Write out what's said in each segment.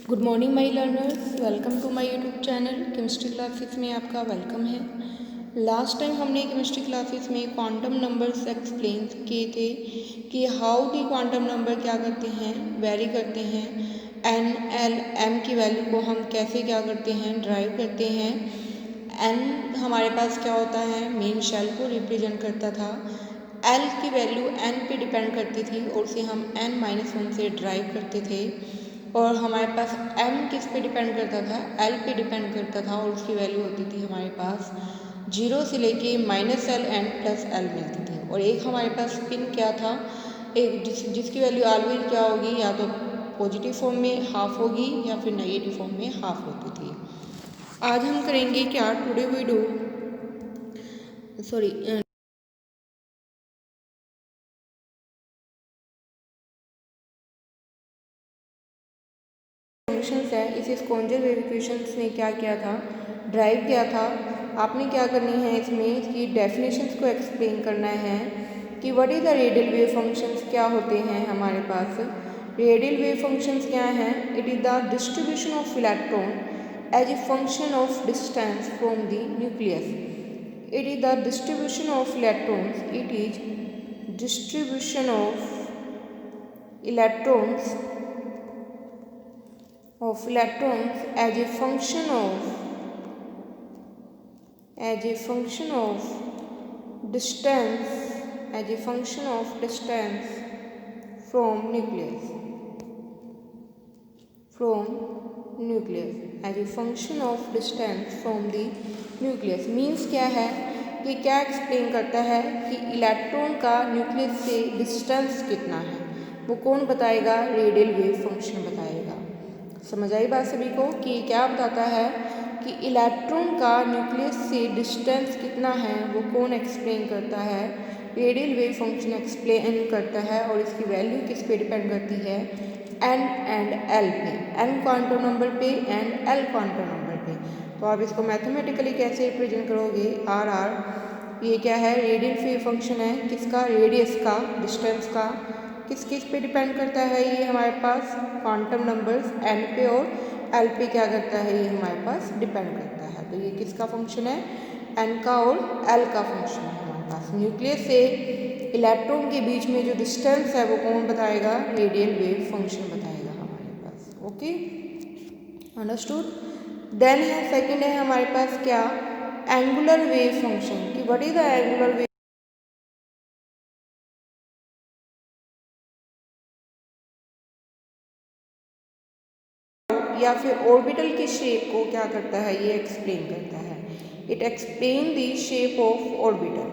Good morning my learners, welcome to my YouTube channel. Chemistry classes में आपका welcome है। Last time हमने chemistry classes में quantum numbers explain किए थे कि हाउ दी क्वांटम नंबर क्या करते हैं, वेरी करते हैं। एन एल एम की वैल्यू को हम कैसे क्या करते हैं, ड्राइव करते हैं। एन हमारे पास क्या होता है, मेन शेल को रिप्रेजेंट करता था। एल की वैल्यू एन पे डिपेंड करती थी और उसे हम n-1 से ड्राइव करते थे। और हमारे पास m किस पे डिपेंड करता था, l पे डिपेंड करता था और उसकी वैल्यू होती थी हमारे पास 0 से लेके -l n + l मिलती थी। और एक हमारे पास स्पिन क्या था, एक जिसकी वैल्यू ऑलवेज क्या होगी, या तो पॉजिटिव फॉर्म में हाफ होगी या फिर नेगेटिव फॉर्म में हाफ होती थी। आज हम करेंगे क्या, today we do sorry functions है। इस स्कॉन्जर वेव इक्वेशंस ने क्या किया था, ड्राइव किया था। आपने क्या करनी है, इसमें इसकी डेफिनेशंस को एक्सप्लेन करना है कि what is the radial wave functions, क्या होते हैं हमारे पास। रेडियल वेव फंक्शंस क्या हैं, it is the distribution of electron as a function of distance from the nucleus. It is the distribution of electrons, it is distribution of electrons as a function of distance from nucleus as a function of distance from the nucleus means क्या है, ये क्या explain करता है कि electron का nucleus से distance कितना है, वो कौन बताएगा, रेडियल वेव फंक्शन बताएगा। समझ आई बात सभी को कि क्या बताता है कि इलेक्ट्रॉन का न्यूक्लियस से डिस्टेंस कितना है, वो कौन एक्सप्लेन करता है, रेडियल वेव फंक्शन एक्सप्लेन करता है। और इसकी वैल्यू किस पे डिपेंड करती है, एन एंड एल पे, एन क्वांटम नंबर पे एंड एल क्वांटम नंबर पे। तो आप इसको मैथमेटिकली कैसे रिप्रेजेंट करोगे, आर आर, ये क्या है, रेडियल वेव फंक्शन है, किसका, रेडियस का, डिस्टेंस का। किस किस पे डिपेंड करता है, ये हमारे पास क्वांटम नंबर्स एन पे और एल पे क्या करता है, ये हमारे पास डिपेंड करता है। तो ये किसका फंक्शन है, एन का और एल का फंक्शन है हमारे पास। न्यूक्लियस से इलेक्ट्रॉन के बीच में जो डिस्टेंस है वो कौन बताएगा, रेडियल वेव फंक्शन बताएगा हमारे पास। Okay, understood. देन है सेकंड है हमारे पास क्या, एंगुलर वेव फंक्शन, कि what is the angular wave या फिर ऑर्बिटल की शेप को क्या करता है, ये एक्सप्लेन करता है। It explain the shape of orbital,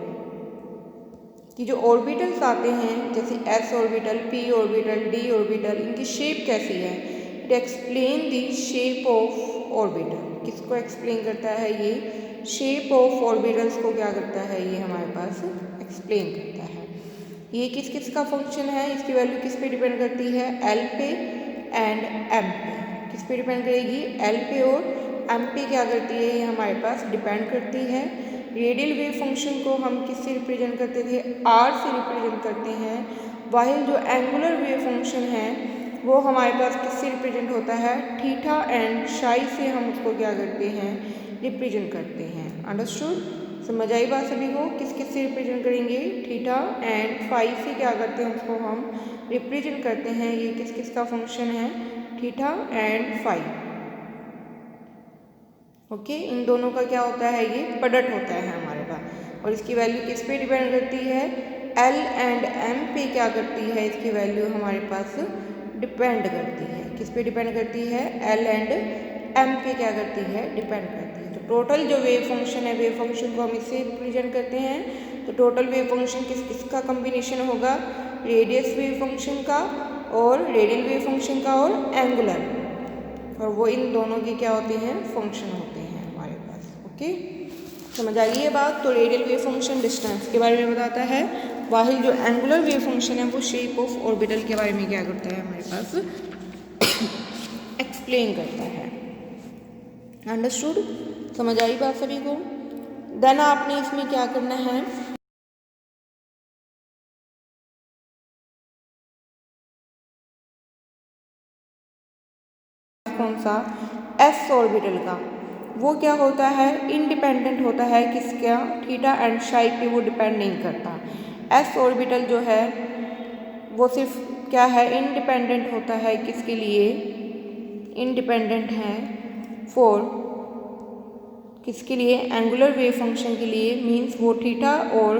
कि जो ऑर्बिटल्स आते हैं जैसे S orbital, P orbital, D orbital, इनकी शेप कैसी है। It explain the shape of orbital, किसको एक्सप्लेन करता है, ये शेप ऑफ ऑर्बिटल्स को क्या करता है, ये हमारे पास एक्सप्लेन करता है। ये किस किस का फंक्शन है, इसकी वैल्यू किस पे डिपेंड करती है, एल पे एंड एम पे। किस पे डिपेंड करेगी, एल पे और एम पे क्या करती है, ये हमारे पास डिपेंड करती है। रेडियल वेव फंक्शन को हम किससे रिप्रेजेंट करते थे, आर से रिप्रेजेंट करते हैं। वाहिल जो एंगुलर वेव फंक्शन है वो हमारे पास किससे रिप्रेजेंट होता है, थीटा एंड साई से हम उसको क्या करते हैं, रिप्रेजेंट करते हैं। अंडरस्टूड, समझ आई बात सभी को, किस किस से रिप्रेजेंट करेंगे, थीटा एंड फाई से क्या करते हैं, उसको हम रिप्रेजेंट करते हैं। ये किस किस का फंक्शन है, थीटा एंड फाई। ओके, इन दोनों का क्या होता है, ये प्रोडक्ट होता है हमारे पास। और इसकी वैल्यू किस पे डिपेंड करती है, एल एंड एम पे क्या करती है, इसकी वैल्यू हमारे पास डिपेंड करती है। किस पे डिपेंड करती है, एल एंड एम पे क्या करती है, डिपेंड करती है। तो टोटल जो वेव फंक्शन है, वेव फंक्शन को हम इससे रिप्रेजेंट करते हैं। तो टोटल वेव फंक्शन किस किसका कम्बिनेशन होगा, रेडियस वेव फंक्शन का और रेडियल वेव फंक्शन का और एंगुलर, और वो इन दोनों के क्या होते हैं, फंक्शन होते हैं हमारे पास। ओके, समझ आ गई ये बात। तो रेडियल वेव फंक्शन डिस्टेंस के बारे में बताता है, वाहिल जो एंगुलर वेव फंक्शन है वो शेप ऑफ ऑर्बिटल के बारे में क्या करता है, हमारे पास एक्सप्लेन करता है। अंडरस्टूड, समझ आई बात सभी को। देन आपने इसमें क्या करना है, कौन सा, एस ऑर्बिटल का। वो क्या होता है, इंडिपेंडेंट होता है किसका, थीटा एंड साई पे वो डिपेंड नहीं करता। एस ऑर्बिटल जो है वो सिर्फ क्या है, इंडिपेंडेंट होता है किसके लिए, इंडिपेंडेंट है फॉर किसके लिए, एंगुलर वेव फंक्शन के लिए। मीन्स वो थीटा और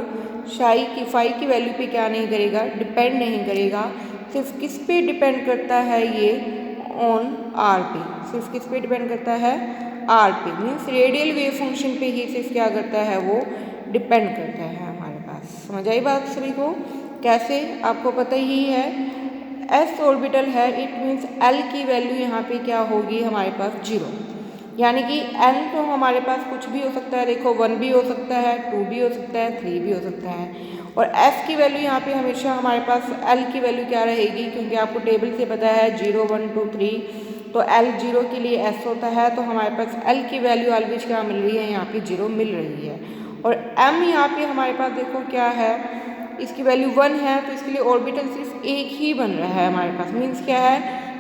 साई की फाई की वैल्यू पे क्या नहीं करेगा, डिपेंड नहीं करेगा। सिर्फ किस पे डिपेंड करता है ये, ऑन आर पे, सिर्फ किस पे डिपेंड करता है, आर पे। मीन्स रेडियल वेव फंक्शन पे ही सिर्फ क्या करता है, वो डिपेंड करता है हमारे पास। समझ आई बात सभी को, कैसे आपको पता ही है। एस ऑर्बिटल है, इट मीन्स एल की वैल्यू यहाँ पे क्या होगी हमारे पास, 0। यानी कि एन तो हमारे पास कुछ भी हो सकता है, देखो 1 भी हो सकता है, 2 भी हो सकता है, 3 भी हो सकता है। और एस की वैल्यू यहाँ पे हमेशा हमारे पास एल की वैल्यू क्या रहेगी, क्योंकि आपको टेबल से पता है 0 1 2 3, तो एल 0 के लिए एस होता है, तो हमारे पास एल की वैल्यू ऑलवेज क्या मिल रही है, यहाँ पे 0 मिल रही है। और एम यहाँ पे हमारे पास देखो क्या है, इसकी वैल्यू 1 है, तो इसके लिए ऑर्बिटल सिर्फ एक ही बन रहा है हमारे पास। मीन्स क्या है,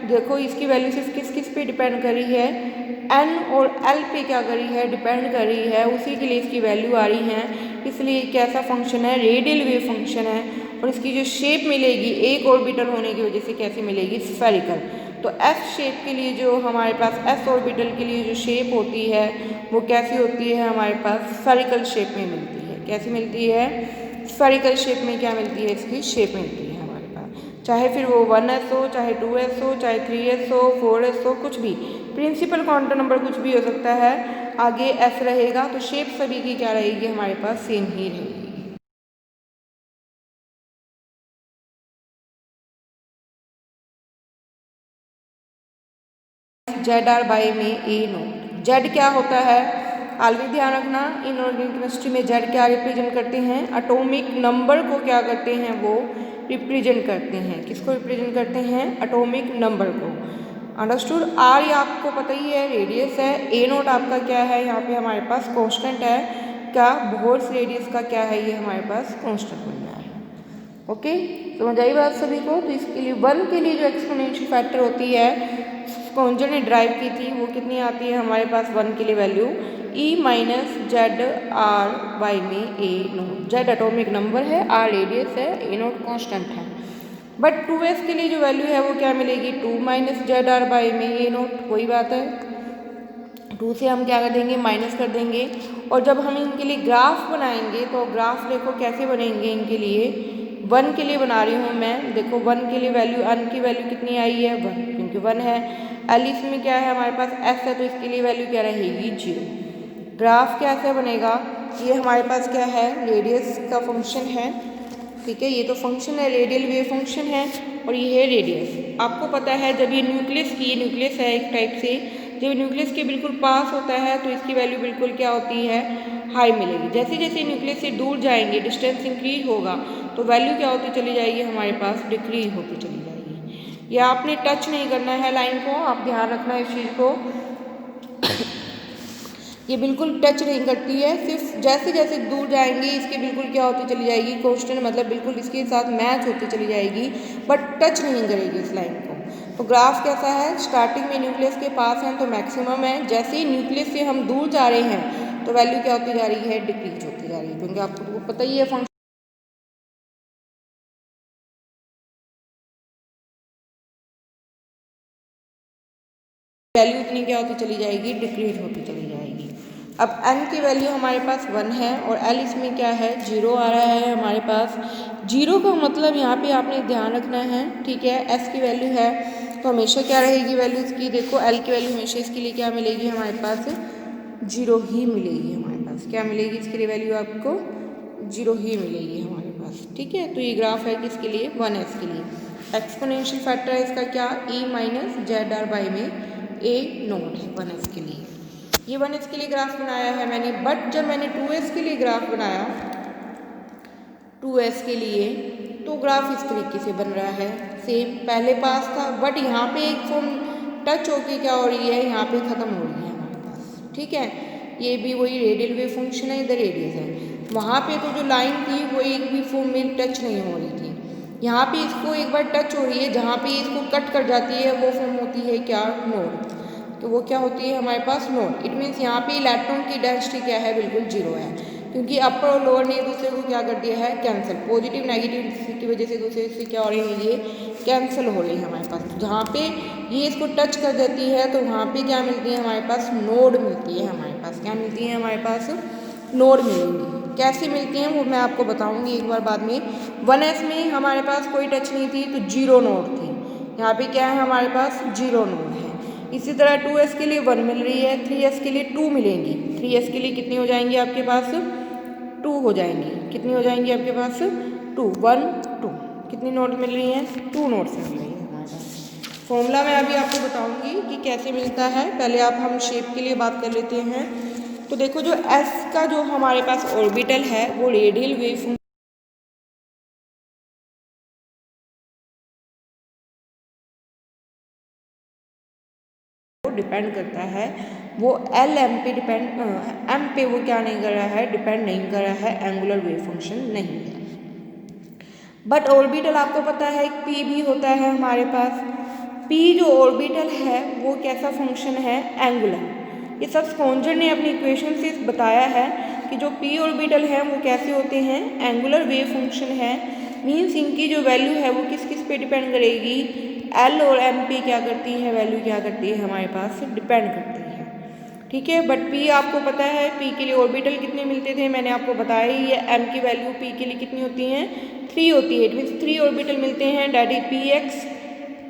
देखो इसकी वैल्यू सिर्फ किस किस पे डिपेंड कर रही है, एन और एल पे क्या कर रही है, डिपेंड कर रही है, उसी के लिए इसकी वैल्यू आ रही है। इसलिए कैसा फंक्शन है, रेडियल वेव फंक्शन है। और इसकी जो शेप मिलेगी एक ऑर्बिटल होने की वजह से कैसी मिलेगी, स्फेरिकल। तो एस शेप के लिए जो हमारे पास एस ऑर्बिटल के लिए जो शेप होती है वो कैसी होती है, हमारे पास स्फेरिकल शेप में मिलती है। कैसी मिलती है, स्फेरिकल शेप में क्या मिलती है, इसकी शेप मिलती है हमारे पास। चाहे फिर वो 1s हो, चाहे 2s हो, चाहे 3s हो, 4s हो, कुछ भी, प्रिंसिपल क्वांटम नंबर कुछ भी हो सकता है, आगे एस रहेगा, तो शेप सभी की क्या रहेगी हमारे पास, सेम ही रहेगी। जेड आर बाई में ए नोट। जेड क्या होता है, ऑलवेज ध्यान रखना, इनऑर्गेनिक केमिस्ट्री में जेड क्या रिप्रेजेंट करते हैं, एटॉमिक नंबर को क्या करते हैं, वो रिप्रेजेंट करते हैं। किसको रिप्रेजेंट करते हैं, एटॉमिक नंबर को। अंडरस्टूड। आर ये आपको पता ही है, रेडियस है। ए नोट आपका क्या है, यहाँ पे हमारे पास कांस्टेंट है। क्या बोहर्स रेडियस का क्या है, ये हमारे पास कांस्टेंट बन रहा है। ओके, समझ आई बात सभी को। तो इसके लिए 1 के लिए जो एक्सपोनेंशियल फैक्टर होती है, स्पॉन्जर ने ड्राइव की थी, वो कितनी आती है हमारे पास 1 के लिए value, e minus Z r by में a naught. Z atomic number है, आर रेडियस है, ए नोट कांस्टेंट है। बट 2s के लिए जो वैल्यू है वो क्या मिलेगी, 2 माइनस जेड आर बाई में ए नोट। वही बात है, 2 से हम क्या कर देंगे, माइनस कर देंगे। और जब हम इनके लिए ग्राफ बनाएंगे तो ग्राफ देखो कैसे बनेंगे इनके लिए। 1 के लिए बना रही हूँ मैं, देखो 1 के लिए वैल्यू, अन की वैल्यू कितनी आई है, 1, क्योंकि 1 है। एल इसमें क्या है हमारे पास, एस है, तो इसके लिए वैल्यू क्या रहेगी, 0। ग्राफ कैसे बनेगा, ये हमारे पास क्या है, रेडियस का फंक्शन है, ठीक है, ये तो फंक्शन है, रेडियल वेव फंक्शन है, और ये है रेडियस। आपको पता है जब ये न्यूक्लियस की, न्यूक्लियस है एक टाइप से, जब न्यूक्लियस के बिल्कुल पास होता है तो इसकी वैल्यू बिल्कुल क्या होती है, हाई मिलेगी। जैसे जैसे न्यूक्लियस से दूर जाएंगे, डिस्टेंस इंक्रीज होगा, तो वैल्यू क्या होती चली जाएगी हमारे पास, डिक्रीज होती चली जाएगी। या आपने टच नहीं करना है लाइन को, आप ध्यान रखना इस चीज़ को। ये बिल्कुल टच नहीं करती है, सिर्फ जैसे जैसे दूर जाएंगे इसके बिल्कुल क्या होती चली जाएगी, कांस्टेंट, मतलब बिल्कुल इसके साथ मैच होती चली जाएगी, बट टच नहीं करेगी इस लाइन को। तो ग्राफ कैसा है, स्टार्टिंग में न्यूक्लियस के पास है तो मैक्सिमम है, जैसे ही न्यूक्लियस से हम दूर जा रहे हैं तो वैल्यू क्या होती जा रही है, डिक्रीज होती जा रही है, क्योंकि आपको तो पता ही है फंक्शन वैल्यू इतनी क्या होती चली जाएगी, डिक्रीज होती चली जाएगी। अब n की वैल्यू हमारे पास 1 है और l इसमें क्या है, 0 आ रहा है हमारे पास। 0 का मतलब यहाँ पे आपने ध्यान रखना है, ठीक है। s की वैल्यू है तो हमेशा क्या रहेगी वैल्यू इसकी, देखो l की वैल्यू हमेशा इसके लिए क्या मिलेगी हमारे पास, 0 ही मिलेगी हमारे पास। क्या मिलेगी इसके लिए वैल्यू, आपको 0 ही मिलेगी हमारे पास, ठीक है। तो ये ग्राफ है किसके लिए, 1s के लिए। एक्सपोनेंशियल फैक्टर है इसका क्या, e minus Z r by में ए नोट है 1s के लिए। ये 1s के लिए ग्राफ बनाया है मैंने, बट जब मैंने 2s के लिए ग्राफ बनाया, 2s के लिए, तो ग्राफ इस तरीके से बन रहा है, सेम पहले पास था, बट यहाँ पे एक फॉर्म टच होके क्या हो रही है, यहाँ पे ख़त्म हो रही है हमारे पास, ठीक है। ये भी वही रेडियल वेव फंक्शन है, इधर रेडियस है। वहाँ पे तो जो लाइन थी वो एक भी फॉर्म में टच नहीं हो रही थी, यहाँ पे इसको एक बार टच हो रही है, जहाँ पे इसको कट कर जाती है वो फॉर्म होती है क्या, नोड। तो वो क्या होती है हमारे पास नोड। इट मीन्स यहाँ पे इलेक्ट्रॉन की डेंसिटी क्या है, बिल्कुल जीरो है, क्योंकि अपर और लोअर ने एक दूसरे को क्या कर दिया है, कैंसिल। पॉजिटिव नेगेटिव की वजह से दूसरे से क्या हो रही है, ये कैंसिल हो रही है हमारे पास। जहाँ पे ये इसको टच कर देती है तो वहाँ पे क्या मिलती है हमारे पास, नोड मिलती है हमारे पास। क्या मिलती है हमारे पास, नोड मिलेंगी। कैसे मिलती हैं वो मैं आपको बताऊंगी एक बार बाद में। 1s में हमारे पास कोई टच नहीं थी तो जीरो नोड थी, यहाँ पे क्या है हमारे पास, जीरो नोड है। इसी तरह 2s के लिए 1 मिल रही है, 3s के लिए 2 मिलेंगी। 3s के लिए कितनी हो जाएंगी आपके पास, 2 हो जाएंगी। कितनी हो जाएंगी आपके पास, 2, 1 2। कितनी नोड मिल रही हैं, 2 नोड्स मिल रही है हमारे पास। फॉर्मूला मैं अभी आपको बताऊंगी कि कैसे मिलता है। पहले आप हम शेप के लिए बात कर लेते हैं। तो देखो जो s का जो हमारे पास ऑर्बिटल है वो रेडियल वेव डिपेंड करता है, वो एल एम पे डिपेंड, एम पे वो क्या नहीं कर रहा है, डिपेंड नहीं कर रहा है, एंगुलर वेव फंक्शन नहीं है। बट ऑर्बिटल आपको पता है पी भी होता है हमारे पास। पी जो ऑर्बिटल है वो कैसा फंक्शन है, एंगुलर। ये सब स्पॉन्जर ने अपनी इक्वेशन से बताया है कि जो पी ऑर्बिटल है वो कैसे होते हैं, एंगुलर वेव फंक्शन है। मीन्स इनकी जो वैल्यू है वो किस किस पे डिपेंड करेगी, एल और एम पे क्या करती है, वैल्यू क्या करती है हमारे पास, डिपेंड करती है। ठीक है, बट पी आपको पता है पी के लिए ऑर्बिटल कितने मिलते थे, मैंने आपको बताया ही है। एम की वैल्यू पी के लिए कितनी होती हैं, 3 होती है। इट मीन्स 3 ऑर्बिटल मिलते हैं, that is p x,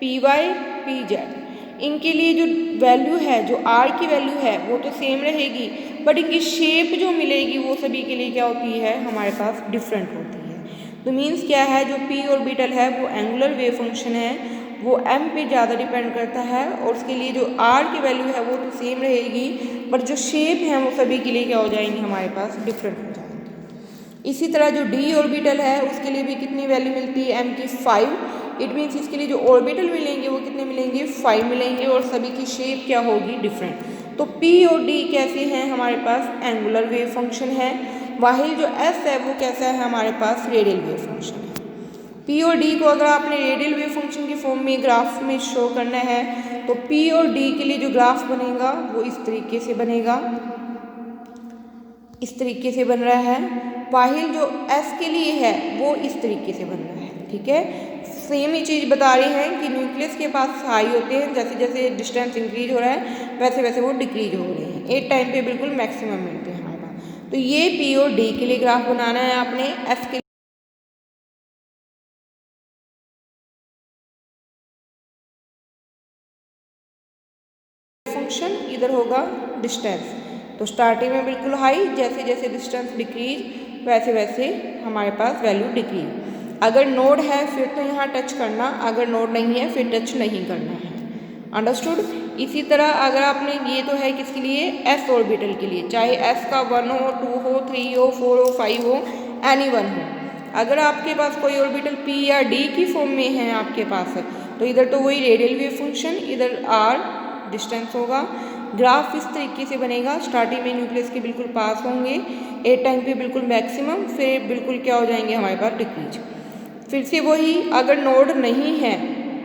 p y, p z. इनके लिए जो वैल्यू है, जो आर की वैल्यू है वो तो सेम रहेगी, बट इनकी शेप जो मिलेगी वो सभी के लिए क्या होती है हमारे पास, डिफरेंट होती है। तो मीन्स क्या है, जो पी ऑर्बिटल है वो एंगुलर वेव फंक्शन है, वो एम पे ज़्यादा डिपेंड करता है, और उसके लिए जो आर की वैल्यू है वो तो सेम रहेगी, बट जो शेप है वो सभी के लिए क्या हो जाएंगी हमारे पास, डिफरेंट हो जाएंगी। इसी तरह जो डी ऑर्बिटल है उसके लिए भी कितनी वैल्यू मिलती है, एम की 5। इट मीन्स इसके लिए जो ऑर्बिटल मिलेंगे वो कितने मिलेंगे, 5 मिलेंगे, और सभी की शेप क्या होगी, डिफरेंट। तो पी और डी कैसे हैं हमारे पास, एंगुलर वेव फंक्शन है। वाहिल जो एस है वो कैसा है हमारे पास, रेडियल वेव फंक्शन है। पी और डी को अगर आपने रेडियल वेव फंक्शन के फॉर्म में ग्राफ में शो करना है तो पी और डी के लिए जो ग्राफ बनेगा वो इस तरीके से बनेगा, इस तरीके से बन रहा है। वाहिल जो एस के लिए है वो इस तरीके से बन रहा है। ठीक है, सेम ही चीज़ बता रही हैं कि न्यूक्लियस के पास हाई होते हैं, जैसे जैसे डिस्टेंस इंक्रीज हो रहा है वैसे वैसे वो डिक्रीज हो रहे हैं, एक टाइम पे बिल्कुल मैक्सिमम मिलते हैं हमारे पास। तो ये पी और डी के लिए ग्राफ बनाना है आपने। एस के फंक्शन इधर होगा डिस्टेंस, तो स्टार्टिंग में बिल्कुल हाई, जैसे जैसे डिस्टेंस डिक्रीज वैसे वैसे हमारे पास वैल्यू डिक्रीज। अगर नोड है फिर तो यहाँ टच करना, अगर नोड नहीं है फिर टच नहीं करना है। अंडरस्टूड। इसी तरह अगर आपने, ये तो है किसके लिए, एस ऑर्बिटल के लिए, चाहे एस का 1 हो, 2 हो, 3 हो, 4 हो, 5 हो, एनी वन हो। अगर आपके पास कोई ऑर्बिटल पी या डी की फॉर्म में है आपके पास, तो इधर तो वही रेडियल वेव फंक्शन, इधर आर डिस्टेंस होगा। ग्राफ इस तरीके से बनेगा, स्टार्टिंग में न्यूक्लियस के बिल्कुल पास होंगे, एक टाइम पे बिल्कुल मैक्सिमम, फिर बिल्कुल क्या हो जाएंगे हमारे पास, डिक्रीज। फिर से वही, अगर नोड नहीं है,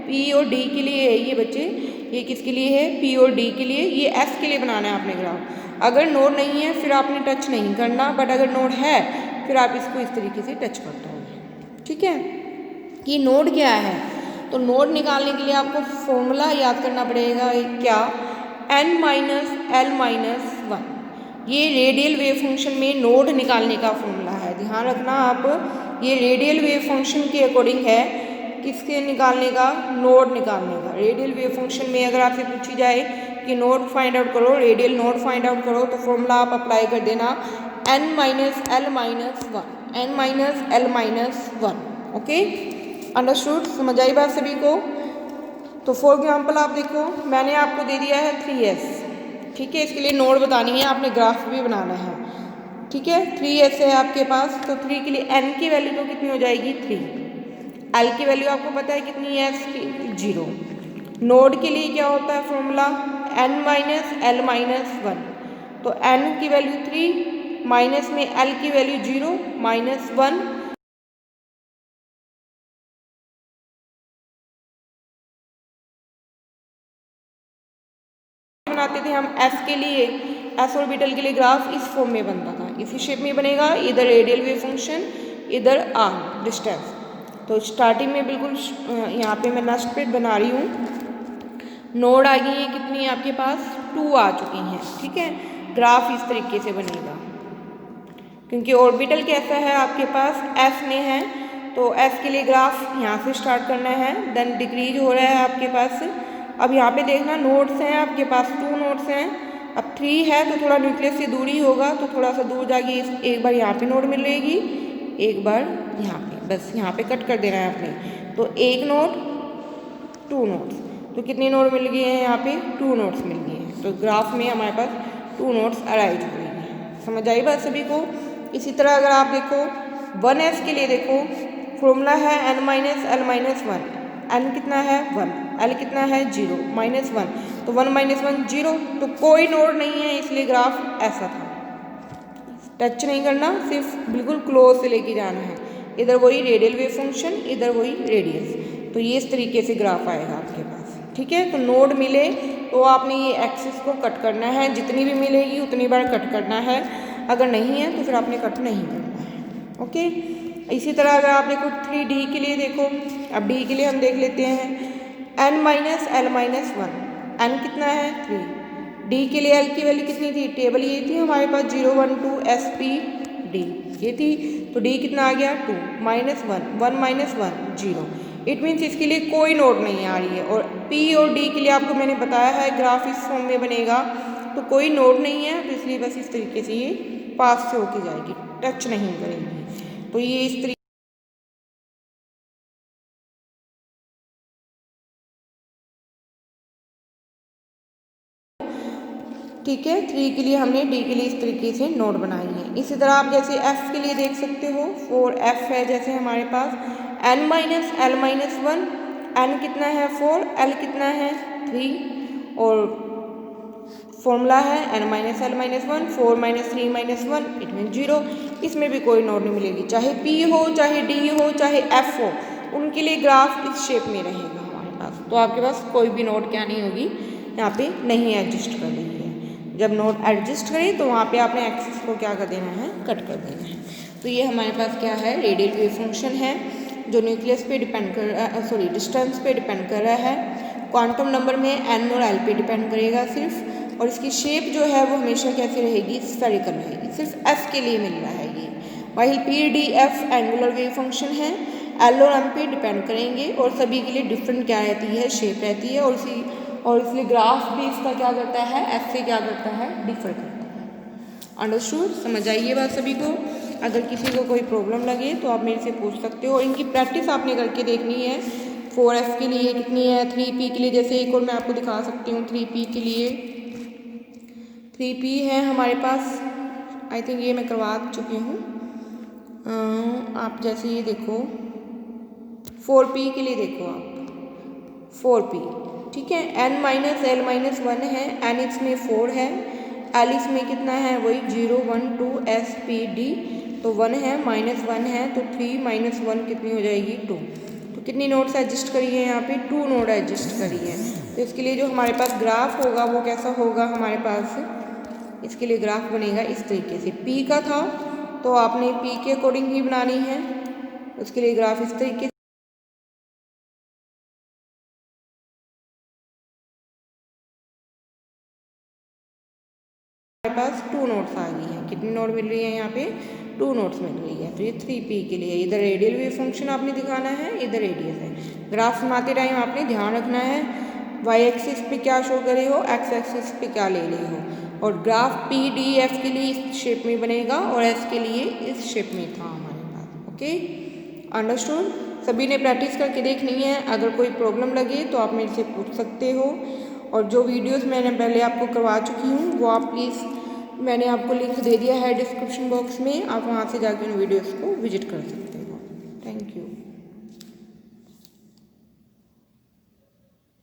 पी और डी के लिए है ये बच्चे, ये किसके लिए है, पी और डी के लिए, ये एस के लिए बनाना है आपने ग्राफ। अगर नोड नहीं है फिर आपने टच नहीं करना, बट अगर नोड है फिर आप इसको इस तरीके से टच करते होंगे। ठीक है, कि नोड क्या है, तो नोड निकालने के लिए आपको फॉर्मूला याद करना पड़ेगा, क्या, n माइनस एल माइनस 1। ये रेडियल वेव फंक्शन में नोड निकालने का फॉर्मूला है, ध्यान रखना आप। ये रेडियल वेव फंक्शन के अकॉर्डिंग है, किसके निकालने का, नोड निकालने का। रेडियल वेव फंक्शन में अगर आपसे पूछी जाए कि नोड फाइंड आउट करो, रेडियल नोड फाइंड आउट करो, तो फॉर्मूला आप अप्लाई कर देना n minus L minus 1, n minus L minus 1। Okay, understood, समझ आई बात सभी को। तो फॉर एग्जाम्पल आप देखो, मैंने आपको दे दिया है 3s। ठीक है, इसके लिए नोड बतानी है, आपने ग्राफ भी बनाना है। ठीक है, 3s है आपके पास, तो 3 के लिए n की वैल्यू तो कितनी हो जाएगी, 3। l की वैल्यू आपको पता है कितनी है, 0। नोड के लिए क्या होता है formula, n minus L minus 1। तो n की वैल्यू 3, माइनस में l की वैल्यू 0, माइनस 1। बनाते थे हम एस के लिए, एस ऑर्बिटल के लिए ग्राफ इस फॉर्म में बनता था, इसी शेप में बनेगा, इधर रेडियल वेव फंक्शन, इधर आर डिस्टेंस। तो स्टार्टिंग में बिल्कुल यहाँ पे मैं नेक्स्ट पेज बना रही हूँ, नोड आ गई है कितनी आपके पास 2 आ चुकी हैं, ठीक है। ग्राफ इस तरीके से बनेगा, क्योंकि ऑर्बिटल कैसा है आपके पास एस में है, तो एस के लिए ग्राफ यहाँ से स्टार्ट करना है, देन डिक्रीज हो रहा है आपके पास। अब यहाँ पे देखना नोड्स हैं आपके पास 2 नोड्स हैं, अब 3 है तो थोड़ा न्यूक्लियस से दूरी होगा, तो थोड़ा सा दूर जाके एक बार यहाँ पे नोड मिलेगी, एक बार यहाँ पे, बस यहाँ पे कट कर देना है आपने। तो एक नोड 2 नोड्स, तो कितने नोड मिल गए हैं यहाँ पे 2 नोड्स मिल गए हैं, तो ग्राफ में हमारे पास 2 नोड्स अराइज हो रही हैं। समझ आई बात सभी को। इसी तरह अगर आप देखो 1s के लिए देखो फॉर्मूला है n minus L minus 1, n कितना है 1, l कितना है 0, -1, तो 1 - 1 0, तो कोई नोड नहीं है इसलिए ग्राफ ऐसा था। टच नहीं करना, सिर्फ बिल्कुल क्लोज से लेके जाना है, इधर वही रेडियल वेव फंक्शन, इधर वही रेडियस, तो ये इस तरीके से ग्राफ आएगा आपके पास, ठीक है। तो नोड मिले तो आपने ये एक्सिस को कट करना है, जितनी भी मिलेगी उतनी बार कट करना है, अगर नहीं है तो फिर आपने कट नहीं करना है, ओके। इसी तरह अगर आप देखो 3D के लिए देखो, अब D के लिए हम देख लेते हैं n minus L minus 1, n कितना है 3, D के लिए L की वैल्यू कितनी थी, टेबल ये थी हमारे पास 0 1 2 SP D ये थी, तो D कितना आ गया 2, -1, 1 - 1 0, इट मीन्स इसके लिए कोई नोड नहीं आ रही है। और P और D के लिए आपको मैंने बताया है ग्राफ इस फॉर्म में बनेगा, तो कोई नोड नहीं है, तो इसलिए बस इस तरीके से ये पास से होके जाएगी, टच नहीं करेंगी, तो ये इस तरीके ठीक है। 3 के लिए हमने D के लिए इस तरीके से नोड बनाई है। इसी तरह आप जैसे F के लिए देख सकते हो, 4F है जैसे हमारे पास n minus L minus 1, n कितना है 4, l कितना है 3, और फॉर्मूला है n minus L minus 1, 4 - 3 - 1 it mean 0, इसमें भी कोई नोड नहीं मिलेगी, चाहे P हो, चाहे D हो, चाहे F हो, उनके लिए ग्राफ इस शेप में रहेगा हमारे पास, तो आपके पास कोई भी नोड क्या नहीं होगी, यहाँ पे नहीं एडजस्ट कर रही है। जब नोड एडजस्ट करें तो वहाँ पे आपने एक्सिस को क्या कर देना है, कट कर देना है। तो ये हमारे पास क्या है, रेडियल वेव फंक्शन है जो न्यूक्लियस पे डिपेंड कर रहा है, सॉरी डिस्टेंस पे डिपेंड कर रहा है, क्वांटम नंबर में n और l पे डिपेंड करेगा सिर्फ, और इसकी शेप जो है वो हमेशा कैसे रहेगी, स्फेरिकल रहेगी, सिर्फ f के लिए मिल रहा है ये। While p d f angular wave function है, l और m पे डिपेंड करेंगे, और सभी के लिए डिफरेंट क्या रहती है, शेप रहती है, और इसलिए ग्राफ भी इसका क्या करता है, f से क्या करता है, डिफर करता है। अंडरस्टूड, समझ आइए बात सभी को। अगर किसी को कोई प्रॉब्लम लगे तो आप मेरे से पूछ सकते हो, और इनकी प्रैक्टिस आपने करके देखनी है। 4F के लिए कितनी है, 3P के लिए, जैसे एक और मैं आपको दिखा सकती हूँ 3P के लिए, 3P है हमारे पास, आई थिंक ये मैं करवा चुकी हूँ, आप जैसे ये देखो 4P के लिए देखो आप 4P, ठीक है। n माइनस एल माइनस 1 है, n इसमें 4 है, l इसमें कितना है, वही 0 1 2 SP D, तो 1 है -1 है, तो 3 - 1 कितनी हो जाएगी 2, तो कितनी नोड्स एडजस्ट करी है यहाँ पे, 2 नोड एडजस्ट करी है। तो इसके लिए जो हमारे पास ग्राफ होगा वो कैसा होगा हमारे पास, इसके लिए ग्राफ बनेगा इस तरीके से, P का था तो आपने P के अकॉर्डिंग ही बनानी है, उसके लिए ग्राफ इस तरीके हमारे पास 2 नोड्स आ गई हैं, कितनी नोड मिल रही है यहाँ पे, 2 नोड्स मिल रही है। तो ये 3P के लिए इधर रेडियल वेव फंक्शन आपने दिखाना है, इधर रेडियस है। ग्राफ बनाते टाइम आपने ध्यान रखना है y एक्सिस पे क्या शो करे हो, x एक्सिस पे क्या ले रहे हो, और ग्राफ P D F के लिए इस शेप में बनेगा और S के लिए इस शेप में था हमारे पास, ओके अंडरस्टूड। सभी ने प्रैक्टिस करके देखनी है, अगर कोई प्रॉब्लम लगे तो आप मेरे से पूछ सकते हो, और जो वीडियोस मैंने पहले आपको करवा चुकी हूँ वो आप प्लीज़, मैंने आपको लिंक दे दिया है डिस्क्रिप्शन बॉक्स में, आप वहाँ से जाकर उन वीडियोस को विजिट कर सकते हैं।